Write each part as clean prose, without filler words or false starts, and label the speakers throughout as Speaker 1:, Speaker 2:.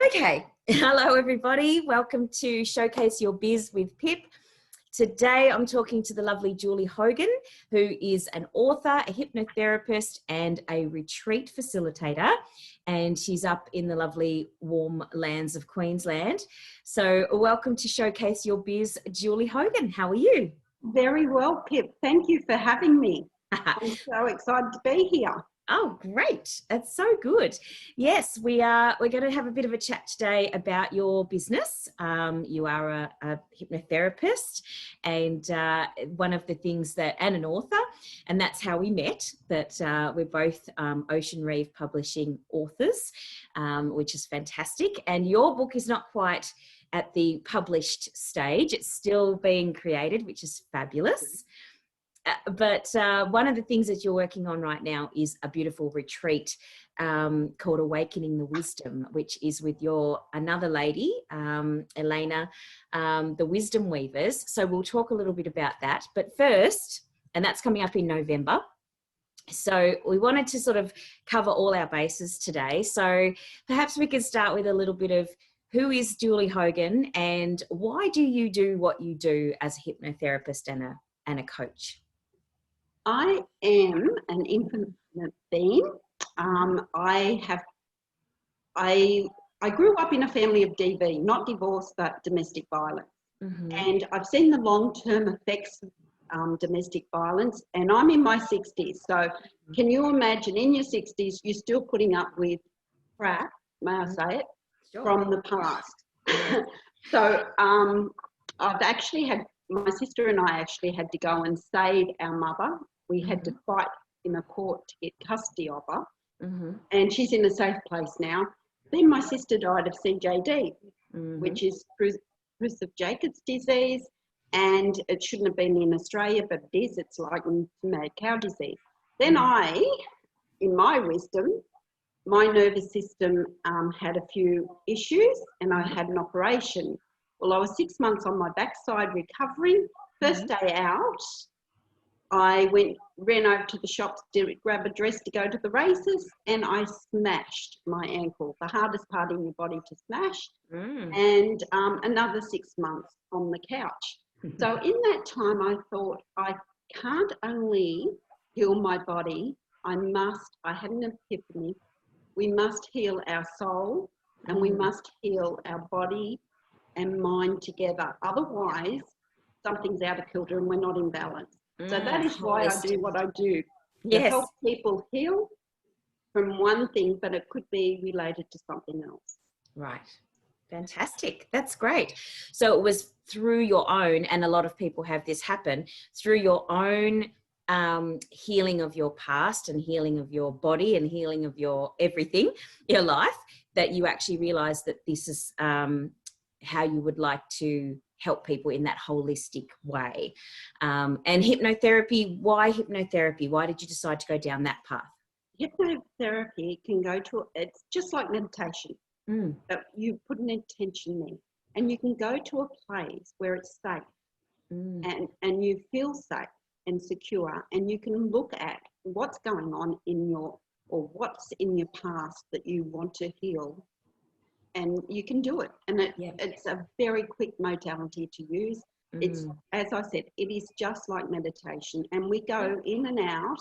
Speaker 1: Okay, hello everybody. Welcome to Showcase Your Biz with Pip. Today I'm talking to the lovely Julie Hogan, who is an author, a hypnotherapist and a retreat facilitator. And she's up in the lovely warm lands of Queensland. So welcome to Showcase Your Biz, Julie Hogan. How are you?
Speaker 2: Very well, Pip. Thank you for having me. I'm so excited to be here.
Speaker 1: Oh, great. That's so good. Yes, we're going to have a bit of a chat today about your business. You are a hypnotherapist and one of the things and an author, and that's how we met, that we're both Ocean Reeve Publishing authors, which is fantastic. And your book is not quite at the published stage. It's still being created, which is fabulous. But one of the things that you're working on right now is a beautiful retreat called Awakening the Wisdom, which is with another lady, Elena, the Wisdom Weavers. So we'll talk a little bit about that. But first, and that's coming up in November. So we wanted to sort of cover all our bases today. So perhaps we could start with a little bit of who is Julie Hogan and why do you do what you do as a hypnotherapist and a coach?
Speaker 2: I am an infinite being. I grew up in a family of DV, not divorce, but domestic violence. Mm-hmm. And I've seen the long-term effects of domestic violence, and I'm in my 60s. So can you imagine in your 60s, you're still putting up with crap, may I say it, sure, from the past. So I've actually had, my sister and I actually had to go and save our mother. We had to fight in a court to get custody of her, and she's in a safe place now. Then my sister died of CJD, which is Creutzfeldt-Jacobs disease, and it shouldn't have been in Australia, but it is. It's like mad cow disease. Then in my wisdom, my nervous system had a few issues, and I had an operation. Well, I was 6 months on my backside recovering. First day out, I ran over to the shops to grab a dress to go to the races, and I smashed my ankle, the hardest part in your body to smash, and another 6 months on the couch. So in that time, I thought, I can't only heal my body, I had an epiphany, we must heal our soul, and we must heal our body and mind together. Otherwise, something's out of kilter and we're not in balance. So that is why I do what I do, to help people heal from one thing, but it could be related to something else.
Speaker 1: Right. Fantastic. That's great. So it was through your own, and a lot of people have this happen, through your own healing of your past and healing of your body and healing of your everything, your life, that you actually realize that this is how you would like to help people in that holistic way. And hypnotherapy, why hypnotherapy? Why did you decide to go down that path?
Speaker 2: Hypnotherapy it's just like meditation. You put an intention there, and you can go to a place where it's safe and you feel safe and secure, and you can look at what's going on what's in your past that you want to heal. And you can do it, and it's a very quick modality to use. It's, as I said, it is just like meditation, and we go in and out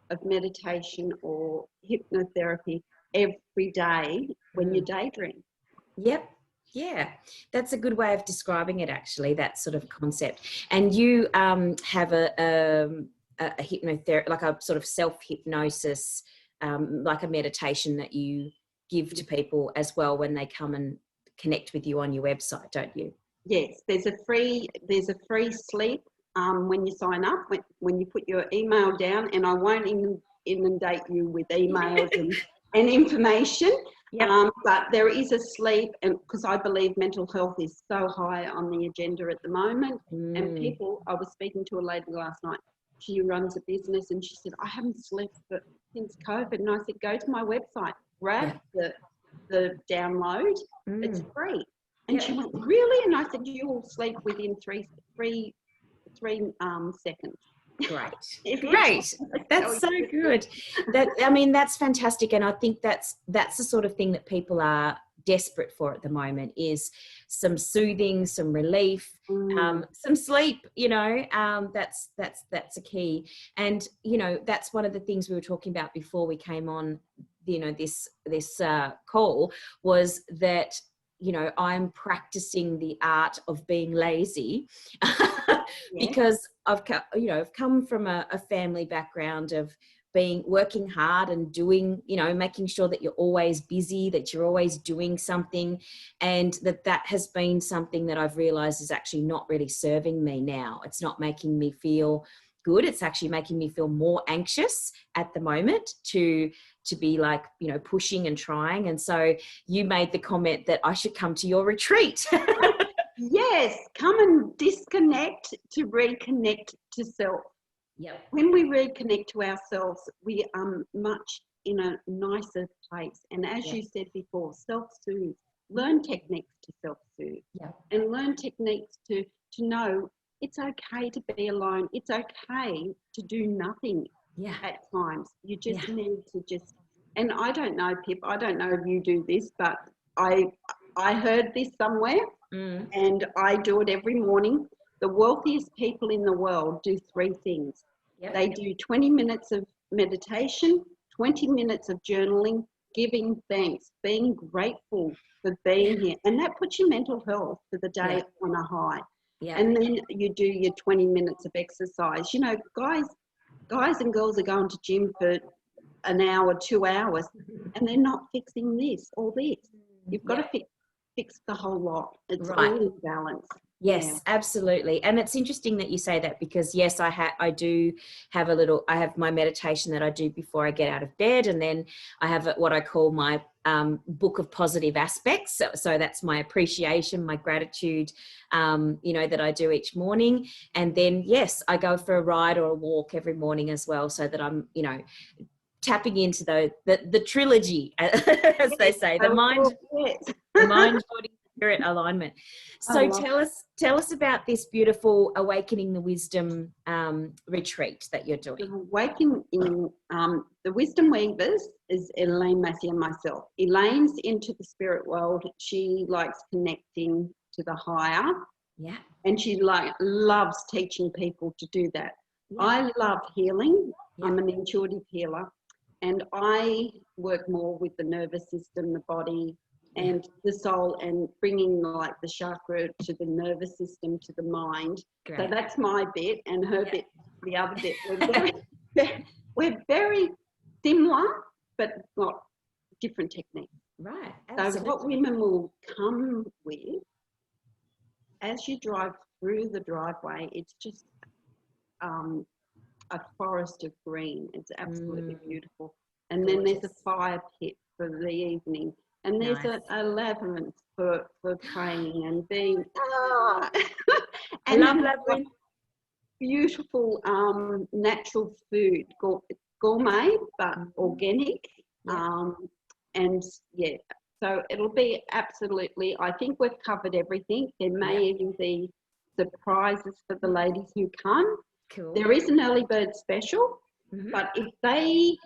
Speaker 2: of meditation or hypnotherapy every day when you daydream.
Speaker 1: Yep. Yeah, that's a good way of describing it, actually, that sort of concept. And you have a hypnotherapy, like a sort of self-hypnosis, like a meditation that you give to people as well when they come and connect with you on your website, don't you?
Speaker 2: Yes, there's a free sleep when you sign up, when you put your email down, and I won't inundate you with emails and information. Yep. But there is a sleep, and because I believe mental health is so high on the agenda at the moment, and I was speaking to a lady last night, she runs a business, and she said, I haven't slept since COVID, and I said, go to my website, grab the download, it's free. And she went, really? And I said, you will sleep within three seconds.
Speaker 1: Great. That's so good. That's fantastic. And I think that's the sort of thing that people are desperate for at the moment, is some soothing, some relief, some sleep, that's a key. And, that's one of the things we were talking about before we came on, this call, was that, I'm practicing the art of being lazy because I've come from a family background of working hard and doing, making sure that you're always busy, that you're always doing something. And that has been something that I've realized is actually not really serving me now. It's not making me feel good. It's actually making me feel more anxious at the moment to be like, pushing and trying. And so you made the comment that I should come to your retreat.
Speaker 2: Yes, come and disconnect to reconnect to self.
Speaker 1: Yep.
Speaker 2: When we reconnect to ourselves, we are much in a nicer place. And as you said before, self-soothe. Learn techniques to self-soothe.
Speaker 1: Yeah.
Speaker 2: And learn techniques to know it's okay to be alone. It's okay to do nothing at times. You just need to and I don't know, Pip, I don't know if you do this, but I heard this somewhere and I do it every morning. The wealthiest people in the world do 3 things. Yep. They do 20 minutes of meditation, 20 minutes of journaling, giving thanks, being grateful for being here. And that puts your mental health for the day on a high. Yeah. And then you do your 20 minutes of exercise. Guys and girls are going to gym for an hour, 2 hours, and they're not fixing this or this. You've got to fix the whole lot. It's all in balance.
Speaker 1: Yes, absolutely. And it's interesting that you say that, because yes, I have my meditation that I do before I get out of bed. And then I have what I call my book of positive aspects. So that's my appreciation, my gratitude, that I do each morning. And then, yes, I go for a ride or a walk every morning as well, so that I'm, tapping into the trilogy, as they say, the mind, body, spirit alignment. So tell us about this beautiful Awakening the Wisdom retreat that you're doing.
Speaker 2: Awakening the Wisdom Weavers is Elaine, Massey and myself. Elaine's into the spirit world. She likes connecting to the higher.
Speaker 1: Yeah.
Speaker 2: And she loves teaching people to do that. Yeah. I love healing. Yeah. I'm an intuitive healer. And I work more with the nervous system, the body, and the soul, and bringing the chakra to the nervous system, to the mind. Great. So that's my bit, and her bit, the other bit. We're very similar, but not different techniques.
Speaker 1: Right.
Speaker 2: Absolutely. So what women will come with, as you drive through the driveway, it's just a forest of green. It's absolutely beautiful. And then there's a fire pit for the evening. And there's a labyrinth for praying and being.
Speaker 1: And I love labyrinth.
Speaker 2: Beautiful natural food, gourmet but organic. And so it'll be absolutely. I think we've covered everything. There may even be surprises for the ladies who come.
Speaker 1: Cool.
Speaker 2: There is an early bird special, but if they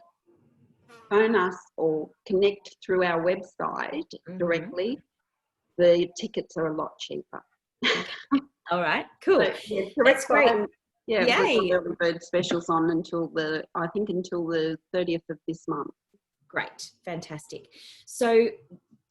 Speaker 2: phone us or connect through our website directly, the tickets are a lot cheaper.
Speaker 1: All right, cool.
Speaker 2: So,
Speaker 1: that's great.
Speaker 2: We've got early bird specials on until the 30th of this month.
Speaker 1: Great, fantastic. So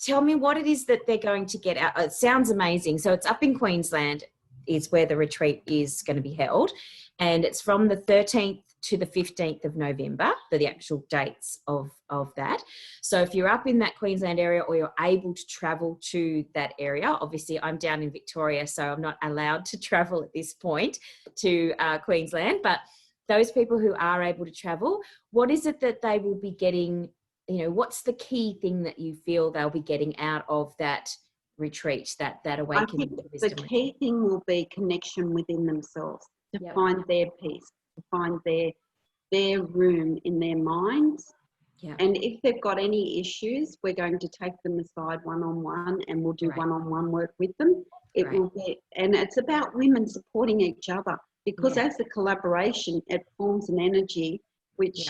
Speaker 1: tell me what it is that they're going to get out. It sounds amazing. So it's up in Queensland is where the retreat is going to be held. And it's from the 13th to the 15th of November, the actual dates of that. So if you're up in that Queensland area, or you're able to travel to that area, obviously I'm down in Victoria, so I'm not allowed to travel at this point to Queensland, but those people who are able to travel, what is it that they will be getting, what's the key thing that you feel they'll be getting out of that retreat, that awakening?
Speaker 2: I think the key thing will be connection within themselves, to find their peace, to find their room in their minds. Yeah. And if they've got any issues, we're going to take them aside one-on-one, and we'll do one-on-one work with them. It will be, and it's about women supporting each other, because as a collaboration, it forms an energy which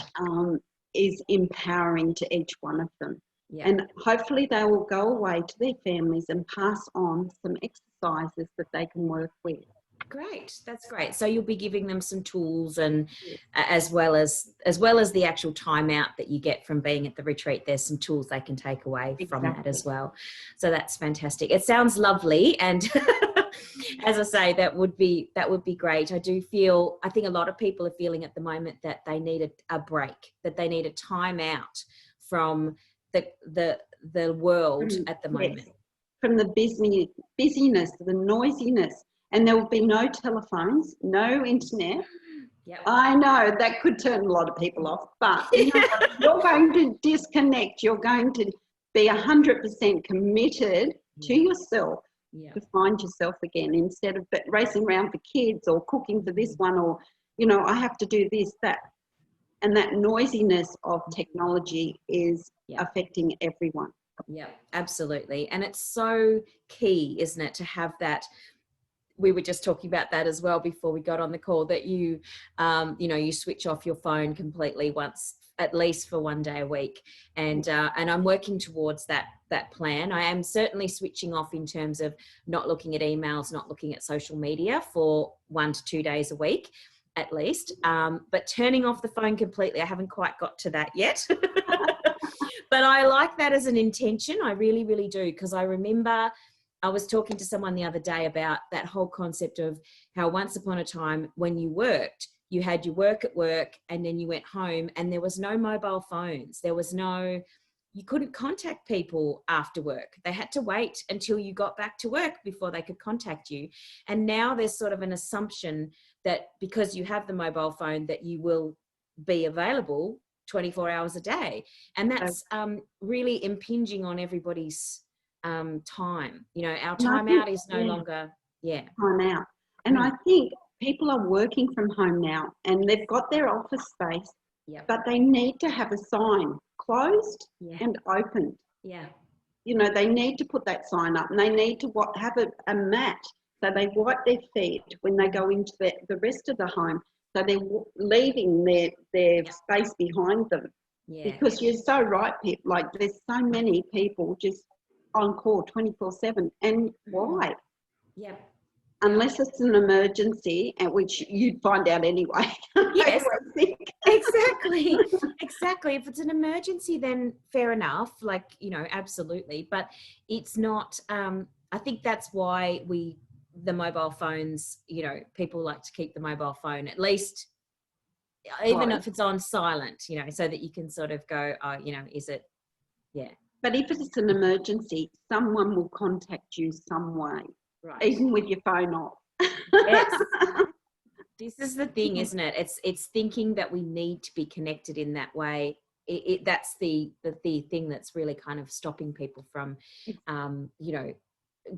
Speaker 2: is empowering to each one of them. Yeah. And hopefully they will go away to their families and pass on some exercises that they can work with.
Speaker 1: Great, that's great. So you'll be giving them some tools, and as well as the actual time out that you get from being at the retreat, there's some tools they can take away from that as well. So that's fantastic. It sounds lovely, and as I say, that would be great. I think a lot of people are feeling at the moment that they need a break, that they need a time out from the world at the moment.
Speaker 2: Yes. From the busyness, the noisiness, and there will be no telephones, no internet. Yep. I know that could turn a lot of people off, but you're going to disconnect. You're going to be 100% committed to yourself to find yourself again, instead of racing around for kids or cooking for this one, or, I have to do this, that. And that noisiness of technology is affecting everyone.
Speaker 1: Yeah, absolutely. And it's so key, isn't it, to have that. We were just talking about that as well before we got on the call, that you switch off your phone completely once, at least for one day a week. And I'm working towards that plan. I am certainly switching off in terms of not looking at emails, not looking at social media for 1 to 2 days a week, at least. But turning off the phone completely, I haven't quite got to that yet. But I like that as an intention. I really, really do. Because I remember I was talking to someone the other day about that whole concept of how once upon a time when you worked, you had your work at work and then you went home and there was no mobile phones. You couldn't contact people after work. They had to wait until you got back to work before they could contact you. And now there's sort of an assumption that because you have the mobile phone that you will be available 24 hours a day. And that's really impinging on everybody's time. Our time out is no longer
Speaker 2: time out. And I think people are working from home now and they've got their office space, but they need to have a sign closed and opened. They need to put that sign up, and they need to have a mat so they wipe their feet when they go into the rest of the home, so they're leaving their space behind them. Because you're so right, Pip, like there's so many people just on call 24/7, and why? Unless it's an emergency, at which you'd find out anyway.
Speaker 1: Yes, exactly. If it's an emergency, then fair enough, absolutely. But it's not, I think that's why the mobile phones, people like to keep the mobile phone, at least, even if it's on silent, so that you can sort of go, is it,
Speaker 2: But if it's an emergency, someone will contact you some way, even with your phone off.
Speaker 1: Yes. This is the thing, isn't it? It's thinking that we need to be connected in that way. That's the thing that's really kind of stopping people from,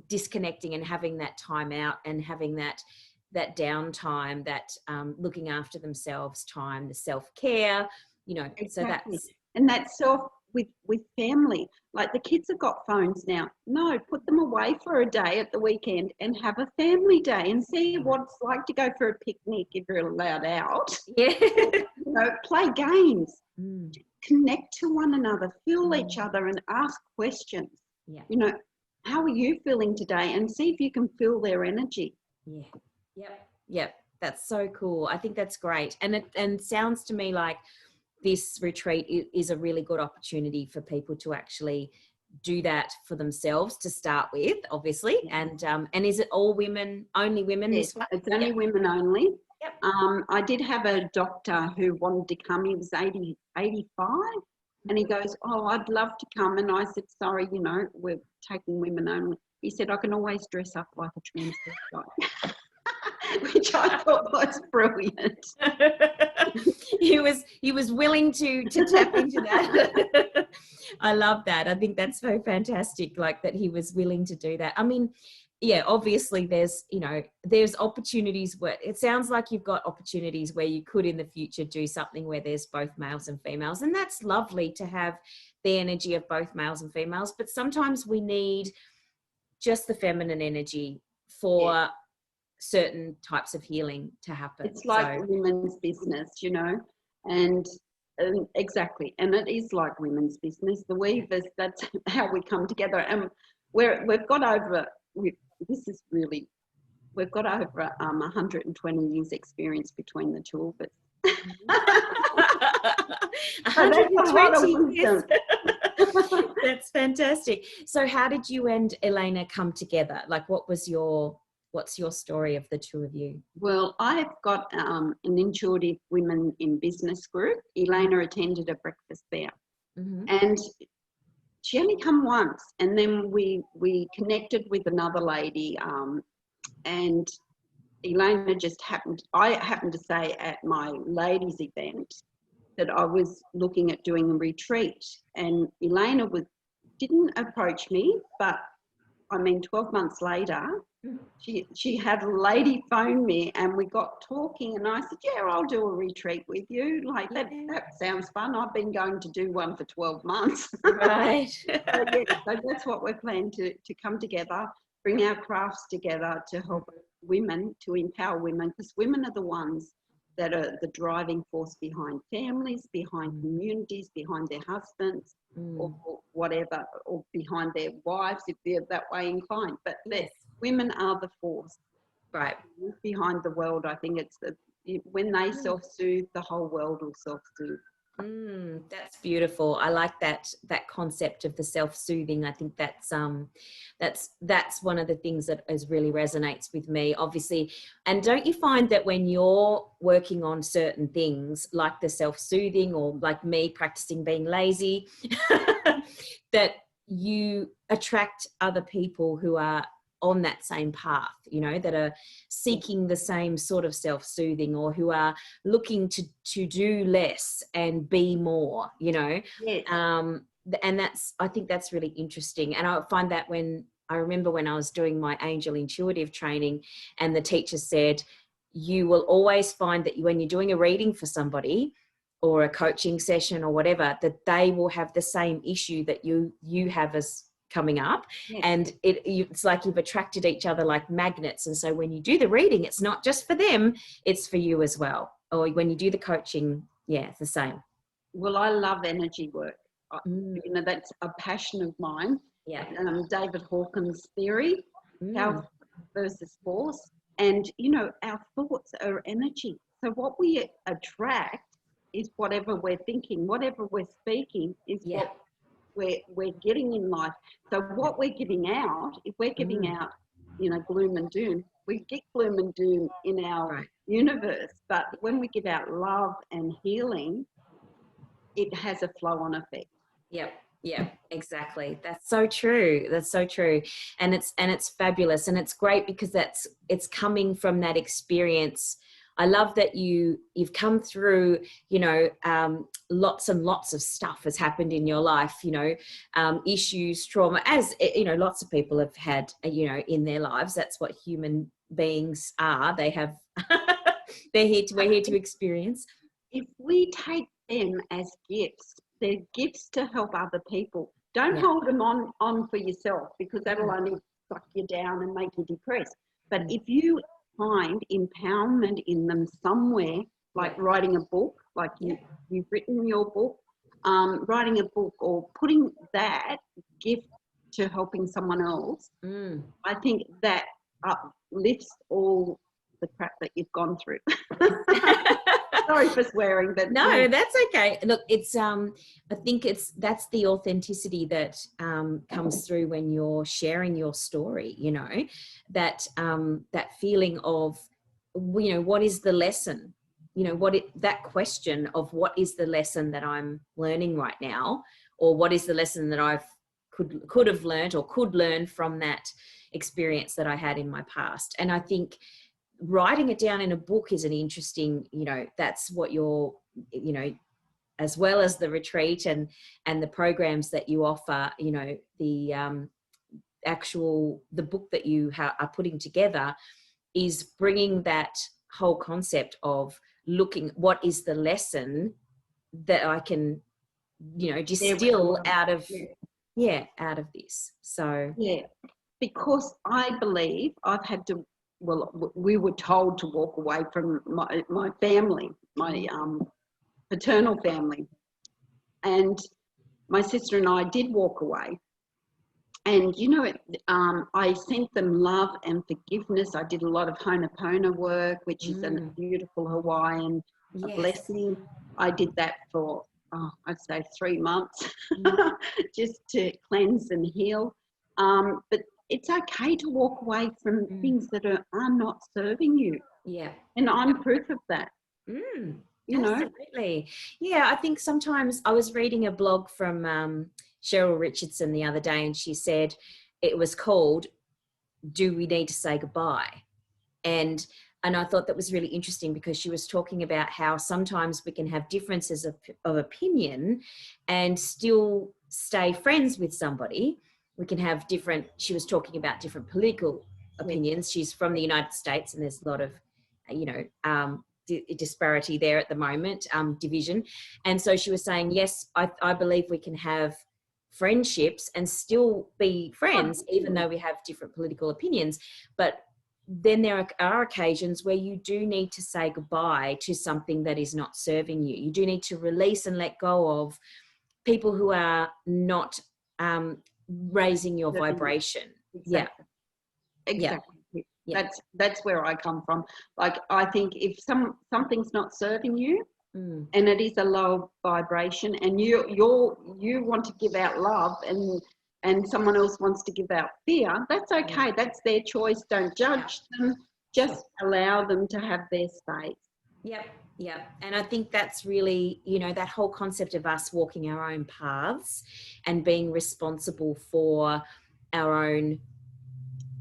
Speaker 1: disconnecting and having that time out and having that downtime, that looking after themselves time, the self-care,
Speaker 2: Exactly.
Speaker 1: So
Speaker 2: that's with family. Like the kids have got phones now. No, put them away for a day at the weekend and have a family day and see what it's like to go for a picnic if you're allowed out. Play games, connect to one another, feel each other and ask questions. How are you feeling today? And see if you can feel their energy.
Speaker 1: Yep. That's so cool. I think that's great. And it sounds to me like this retreat is a really good opportunity for people to actually do that for themselves to start with, obviously. And is it all women, only women?
Speaker 2: Yes, it's only women only. I did have a doctor who wanted to come. He was 85, and he goes, "Oh, I'd love to come." And I said, "Sorry, we're taking women only." He said, "I can always dress up like a transvestite." Which I thought was brilliant.
Speaker 1: He was willing to tap into that. I love that. I think that's so fantastic, like that he was willing to do that. I mean, obviously there's opportunities where it sounds like you've got opportunities where you could in the future do something where there's both males and females, and that's lovely to have the energy of both males and females. But sometimes we need just the feminine energy for certain types of healing to happen.
Speaker 2: It's like women's business, you know, and exactly, and it is like women's business. The weavers, that's how we come together, and we've got over. This is really, we've got over 120 years experience between the two of us.
Speaker 1: 120 years. That's fantastic. So how did you and Elena come together? Like, what's your story of the two of you?
Speaker 2: Well, I've got an intuitive women in business group. Elena attended a breakfast there, and she only come once, and then we connected with another lady, and Elena just I happened to say at my ladies event that I was looking at doing a retreat, and Elena didn't approach me, but I mean 12 months later she had a lady phone me, and we got talking, and I said, yeah, I'll do a retreat with you, like that sounds fun. I've been going to do one for 12 months.
Speaker 1: Right.
Speaker 2: So that's what we're planning, to come together, bring our crafts together to help women, to empower women, because women are the ones that are the driving force behind families, behind communities, behind their husbands, or whatever, or behind their wives if they're that way inclined. But women are the force,
Speaker 1: right,
Speaker 2: behind the world. I think it's when they self-soothe, the whole world will self-soothe.
Speaker 1: That's beautiful. I like that concept of the self-soothing. I think that's one of the things that really resonates with me, obviously. And don't you find that when you're working on certain things like the self-soothing, or like me practicing being lazy, that you attract other people who are on that same path, you know, that are seeking the same sort of self-soothing, or who are looking to do less and be more, you know.
Speaker 2: Yes.
Speaker 1: And I think that's really interesting. And I find that I remember when I was doing my angel intuitive training, and the teacher said, you will always find that when you're doing a reading for somebody or a coaching session or whatever, that they will have the same issue that you have as coming up. Yes. And it's like you've attracted each other like magnets. And so when you do the reading, it's not just for them, it's for you as well. Or when you do the coaching, it's the same.
Speaker 2: Well, I love energy work. You know, that's a passion of mine.
Speaker 1: Yeah.
Speaker 2: David Hawkins' theory, power versus force. And, you know, our thoughts are energy. So what we attract is whatever we're thinking, whatever we're speaking is what we're getting in life. So what we're giving out, if we're giving out, you know, gloom and doom, we get gloom and doom in our universe. But when we give out love and healing, it has a flow-on effect.
Speaker 1: Yeah, exactly. That's so true. That's so true. And it's fabulous. And it's great because it's coming from that experience. I love that you've come through, you know, lots and lots of stuff has happened in your life, you know, issues, trauma, as, you know, lots of people have had, you know, in their lives. That's what human beings are. They have, we're here to experience.
Speaker 2: If we take them as gifts, they're gifts to help other people. Don't hold them on for yourself, because that'll only suck you down and make you depressed. But if you find empowerment in them somewhere, like writing a book, like you've written your book, writing a book, or putting that gift to helping someone else, I think that uplifts all the crap that you've gone through. Sorry for swearing, but
Speaker 1: no, that's okay. Look, it's I think that's the authenticity that comes through when you're sharing your story, you know, that that feeling of, you know, what is the lesson, you know, that question of what is the lesson that I'm learning right now, or what is the lesson that I've could have learned or could learn from that experience that I had in my past. And I think writing it down in a book is an interesting, you know, that's what you're, you know, as well as the retreat and the programs that you offer, you know, the the book that you are putting together is bringing that whole concept of looking, what is the lesson that I can, you know, distill out of out of this. So
Speaker 2: because I believe I've had to we were told to walk away from my family, my paternal family. And my sister and I did walk away. And, you know, I sent them love and forgiveness. I did a lot of Ho'oponopono work, which is a beautiful Hawaiian blessing. I did that for, I'd say 3 months, just to cleanse and heal. But it's okay to walk away from things that are not serving you.
Speaker 1: Yeah.
Speaker 2: And I'm proof of that. You know?
Speaker 1: Absolutely. Yeah, I think sometimes I was reading a blog from Cheryl Richardson the other day, and she said it was called "Do We Need to Say Goodbye?" And I thought that was really interesting, because she was talking about how sometimes we can have differences of opinion and still stay friends with somebody. We can have different, she was talking about different political opinions. She's from the United States, and there's a lot of, you know, disparity there at the moment, division. And so she was saying, yes, I believe we can have friendships and still be friends, even though we have different political opinions. But then there are occasions where you do need to say goodbye to something that is not serving you. You do need to release and let go of people who are not raising your vibration.
Speaker 2: Exactly.
Speaker 1: Yeah.
Speaker 2: Exactly.
Speaker 1: Yeah.
Speaker 2: That's where I come from. Like, I think if something's not serving you, and it is a low vibration, and you want to give out love, and someone else wants to give out fear, that's okay. That's their choice. Don't judge them. Just allow them to have their space.
Speaker 1: Yep. Yeah. And I think that's really, you know, that whole concept of us walking our own paths and being responsible for our own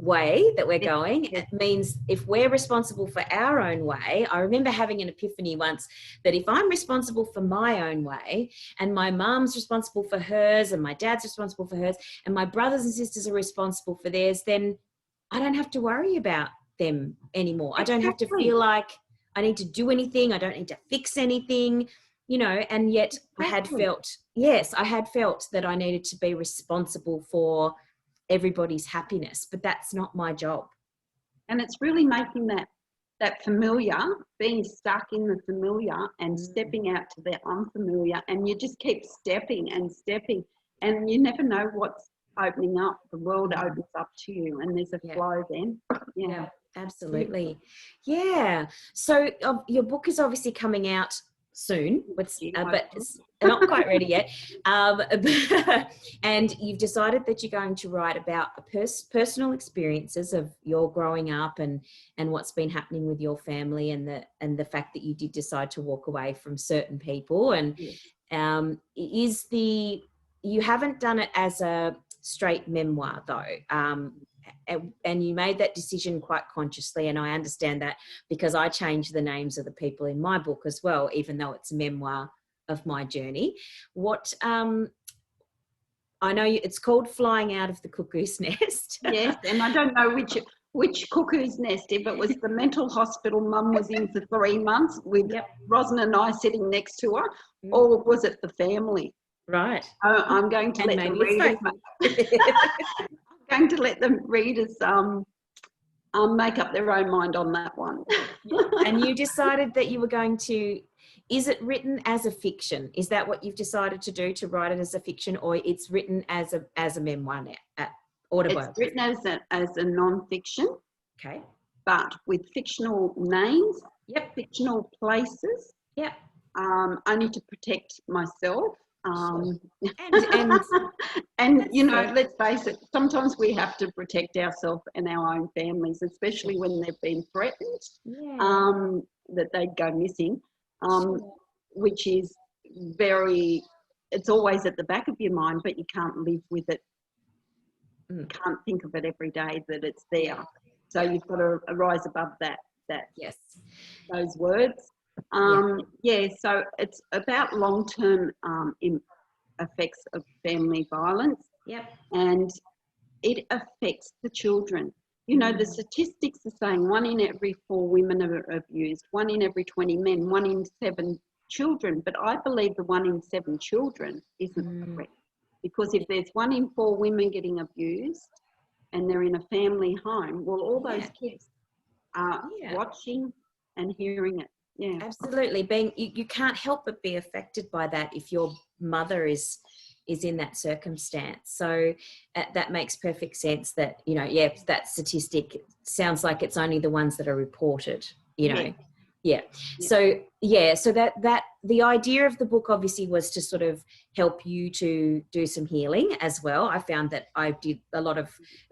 Speaker 1: way that we're going. It means if we're responsible for our own way, I remember having an epiphany once that if I'm responsible for my own way, and my mum's responsible for hers, and my dad's responsible for hers, and my brothers and sisters are responsible for theirs, then I don't have to worry about them anymore. I don't have to feel like I need to do anything. I don't need to fix anything, you know. And yet I had felt that I needed to be responsible for everybody's happiness, but that's not my job.
Speaker 2: And it's really making that familiar, being stuck in the familiar and stepping out to the unfamiliar, and you just keep stepping and stepping, and you never know what's opening up. The world opens up to you, and there's a flow then.
Speaker 1: Yeah, absolutely. Yeah. So your book is obviously coming out soon, but it's not quite ready yet. And you've decided that you're going to write about personal experiences of your growing up and what's been happening with your family, and the fact that you did decide to walk away from certain people. And you haven't done it as a straight memoir though. And you made that decision quite consciously, and I understand that, because I changed the names of the people in my book as well, even though it's a memoir of my journey. What I know it's called Flying Out of the Cuckoo's Nest.
Speaker 2: Yes, and I don't know which cuckoo's nest, if it was the mental hospital mum was in for 3 months with Rosin and I sitting next to her, or was it the family?
Speaker 1: Right.
Speaker 2: I'm going to let the readers. Going to let the readers make up their own mind on that one.
Speaker 1: And you decided that you were going to, is it written as a fiction? Is that what you've decided to do, to write it as a fiction, or it's written as a memoir now, autobiography? It's
Speaker 2: written as a non-fiction.
Speaker 1: Okay.
Speaker 2: But with fictional names, fictional places.
Speaker 1: Yep.
Speaker 2: Only to protect myself.
Speaker 1: And
Speaker 2: you know, let's face it, sometimes we have to protect ourselves and our own families, especially when they've been threatened, that they'd go missing, which is it's always at the back of your mind, but you can't live with it. You can't think of it every day that it's there. So you've got to rise above those words. So it's about long-term effects of family violence. And it affects the children. You know, the statistics are saying 1 in every 4 women are abused, 1 in every 20 men, 1 in 7 children. But I believe the 1 in 7 children isn't correct, because if there's 1 in 4 women getting abused and they're in a family home, well, all those kids
Speaker 1: Yeah.
Speaker 2: watching and hearing it. Yeah.
Speaker 1: Absolutely. You can't help but be affected by that if your mother is in that circumstance. So that makes perfect sense that, yeah, that statistic sounds like it's only the ones that are reported,
Speaker 2: Yeah.
Speaker 1: Yeah. So, so that the idea of the book obviously was to sort of help you to do some healing as well. I found that I did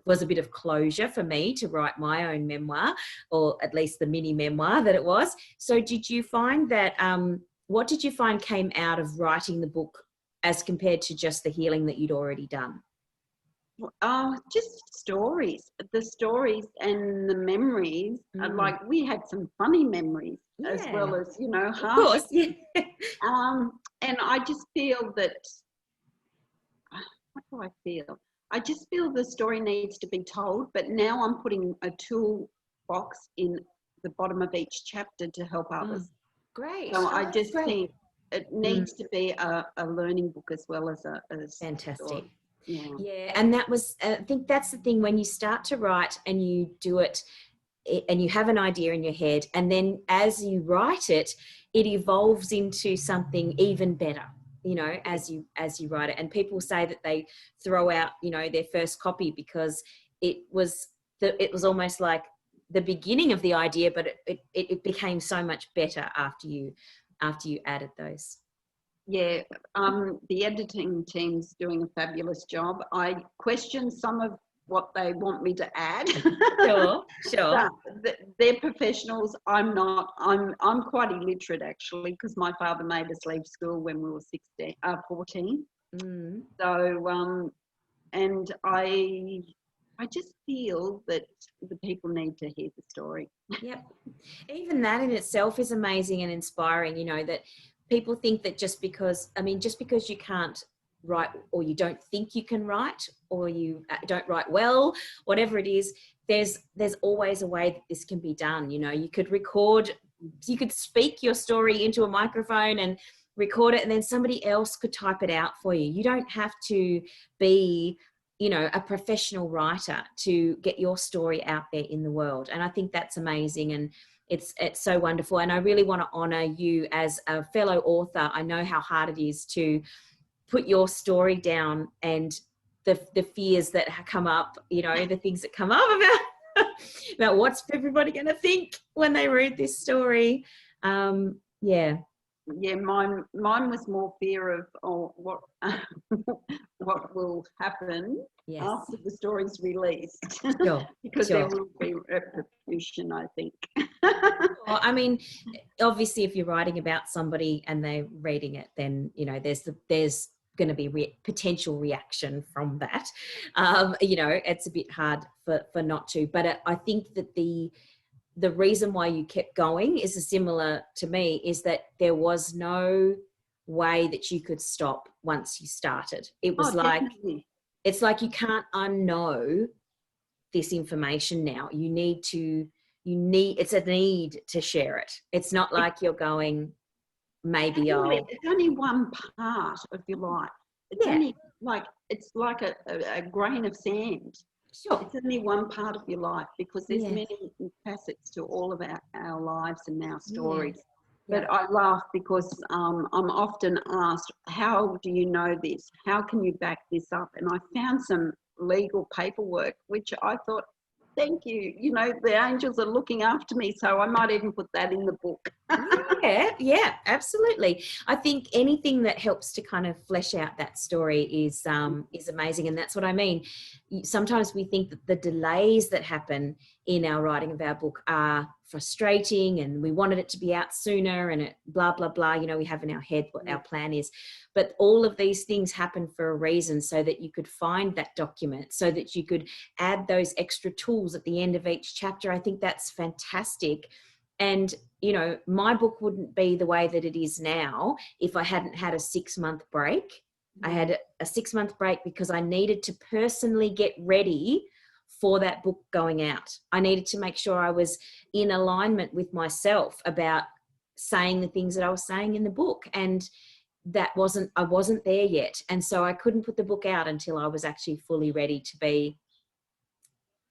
Speaker 1: was a bit of closure for me to write my own memoir, or at least the mini memoir that it was. So did you find that, what did you find came out of writing the book as compared to just the healing that you'd already done?
Speaker 2: Just stories. The stories and the memories. Like, we had some funny memories as well as, harsh.
Speaker 1: Of course, yeah.
Speaker 2: And I just feel that, what do I feel? I just feel the story needs to be told, but now I'm putting a toolbox in the bottom of each chapter to help others.
Speaker 1: Great.
Speaker 2: So I just think it needs to be a learning book as well as a
Speaker 1: fantastic
Speaker 2: story.
Speaker 1: Yeah, and that was, I think that's the thing, when you start to write and you do it and you have an idea in your head, and then as you write it, it evolves into something even better, as you write it. And people say that they throw out, their first copy because it was almost like the beginning of the idea, but it became so much better after you added those.
Speaker 2: Yeah, the editing team's doing a fabulous job. I question some of what they want me to add.
Speaker 1: Sure.
Speaker 2: They're professionals. I'm not. I'm quite illiterate, actually, because my father made us leave school when we were 14. So, and I just feel that the people need to hear the story.
Speaker 1: Yep. Even that in itself is amazing and inspiring, that people think that just because you can't write, or you don't think you can write, or you don't write well, whatever it is, there's always a way that this can be done. You could speak your story into a microphone and record it, and then somebody else could type it out for you. You don't have to be a professional writer to get your story out there in the world. And I think that's amazing, and it's so wonderful. And I really want to honor you as a fellow author. I know how hard it is to put your story down, and the fears that come up, the things that come up about what's everybody going to think when they read this story.
Speaker 2: Yeah, mine was more fear of what what will happen after the story's released. Because there will be repercussion, I think.
Speaker 1: Well, I mean, obviously, if you're writing about somebody and they're reading it, then there's going to be potential reaction from that. It's a bit hard for not to. But I think that the reason why you kept going is similar to me, is that there was no way that you could stop once you started. It was it's like you can't unknow this information now. It's a need to share it. It's not like you're going, maybe
Speaker 2: it's only one part of your life. It's like a grain of sand.
Speaker 1: Sure.
Speaker 2: It's only one part of your life, because there's many facets to all of our lives and our stories. But I laugh because I'm often asked, how do you know this? How can you back this up? And I found some legal paperwork, which I thought, thank you. The angels are looking after me, so I might even put that in the book.
Speaker 1: Yeah, absolutely. I think anything that helps to kind of flesh out that story is amazing, and that's what I mean. Sometimes we think that the delays that happen in our writing of our book are frustrating, and we wanted it to be out sooner, and it blah blah blah. We have in our head what our plan is, but all of these things happen for a reason, so that you could find that document, so that you could add those extra tools at the end of each chapter. I think that's fantastic. And, my book wouldn't be the way that it is now if I hadn't had a 6-month break. I had a 6-month break because I needed to personally get ready for that book going out. I needed to make sure I was in alignment with myself about saying the things that I was saying in the book. And I wasn't there yet. And so I couldn't put the book out until I was actually fully ready to be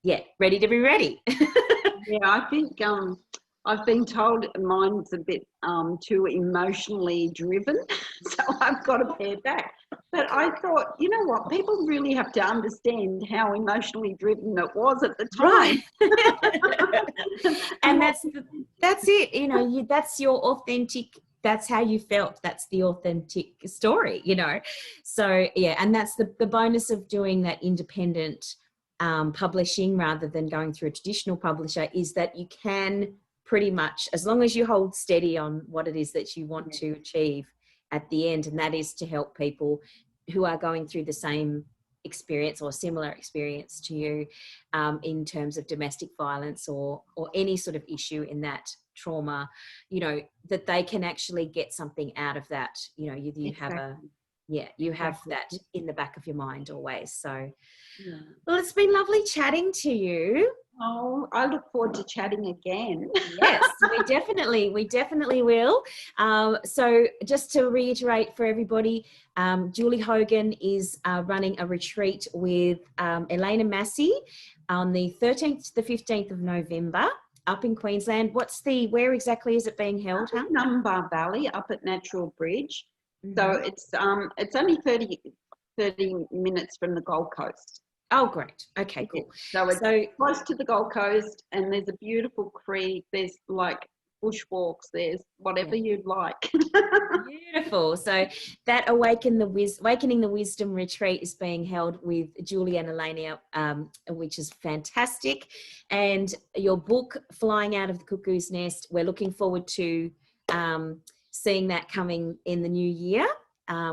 Speaker 1: ready.
Speaker 2: Yeah, I think I've been told mine's a bit too emotionally driven, so I've got to pare back. But I thought, you know what, people really have to understand how emotionally driven it was at the time.
Speaker 1: Right. And that's it. You know, that's your authentic. That's how you felt. That's the authentic story. You know, so yeah, and that's the bonus of doing that independent publishing rather than going through a traditional publisher, is that you can pretty much, as long as you hold steady on what it is that you want to achieve at the end, and that is to help people who are going through the same experience or similar experience to you, in terms of domestic violence or any sort of issue in that trauma, you know, that they can actually get something out of that. You know, you have you have that in the back of your mind always. So well, it's been lovely chatting to you.
Speaker 2: Oh, I look forward to chatting again.
Speaker 1: Yes, we definitely will. So just to reiterate for everybody, Julie Hogan is running a retreat with Elena Massey on the 13th to the 15th of November up in Queensland. Where exactly is it being held?
Speaker 2: Number Valley, up at Natural Bridge. So it's only 30 minutes from the Gold Coast.
Speaker 1: Oh, great. Okay, cool.
Speaker 2: So it's close to the Gold Coast, and there's a beautiful creek. There's like bushwalks. There's whatever you'd like.
Speaker 1: Beautiful. So that Awakening the Wisdom retreat is being held with Julie and Elaina, which is fantastic. And your book, Flying Out of the Cuckoo's Nest, we're looking forward to seeing that coming in the new year.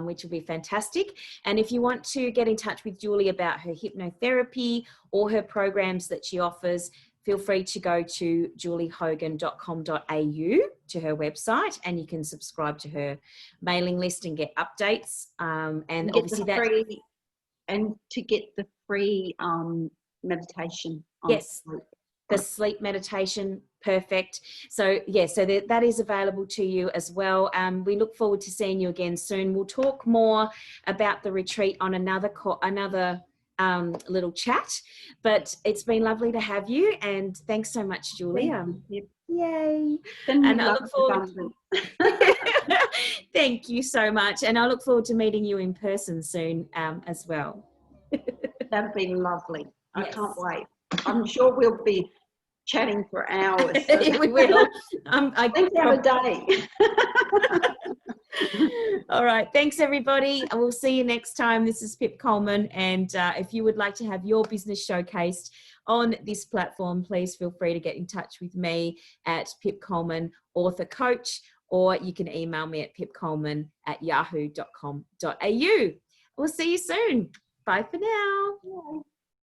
Speaker 1: Which will be fantastic. And if you want to get in touch with Julie about her hypnotherapy or her programs that she offers, feel free to go to juliehogan.com.au, to her website, and you can subscribe to her mailing list and get updates. And obviously
Speaker 2: to get the free meditation.
Speaker 1: Yes. The sleep meditation, perfect. So that is available to you as well. We look forward to seeing you again soon. We'll talk more about the retreat on another little chat, but it's been lovely to have you, and thanks so much, Julie. Yay. And I look forward thank you so much, and I look forward to meeting you in person soon as well.
Speaker 2: That'd be lovely. I can't wait. I'm sure we'll be chatting for hours.
Speaker 1: We will.
Speaker 2: I think we have a day.
Speaker 1: All right. Thanks, everybody. I will see you next time. This is Pip Coleman. And if you would like to have your business showcased on this platform, please feel free to get in touch with me at Pip Coleman, author coach, or you can email me at pipcoleman@yahoo.com.au. We'll see you soon. Bye for now.
Speaker 2: Bye.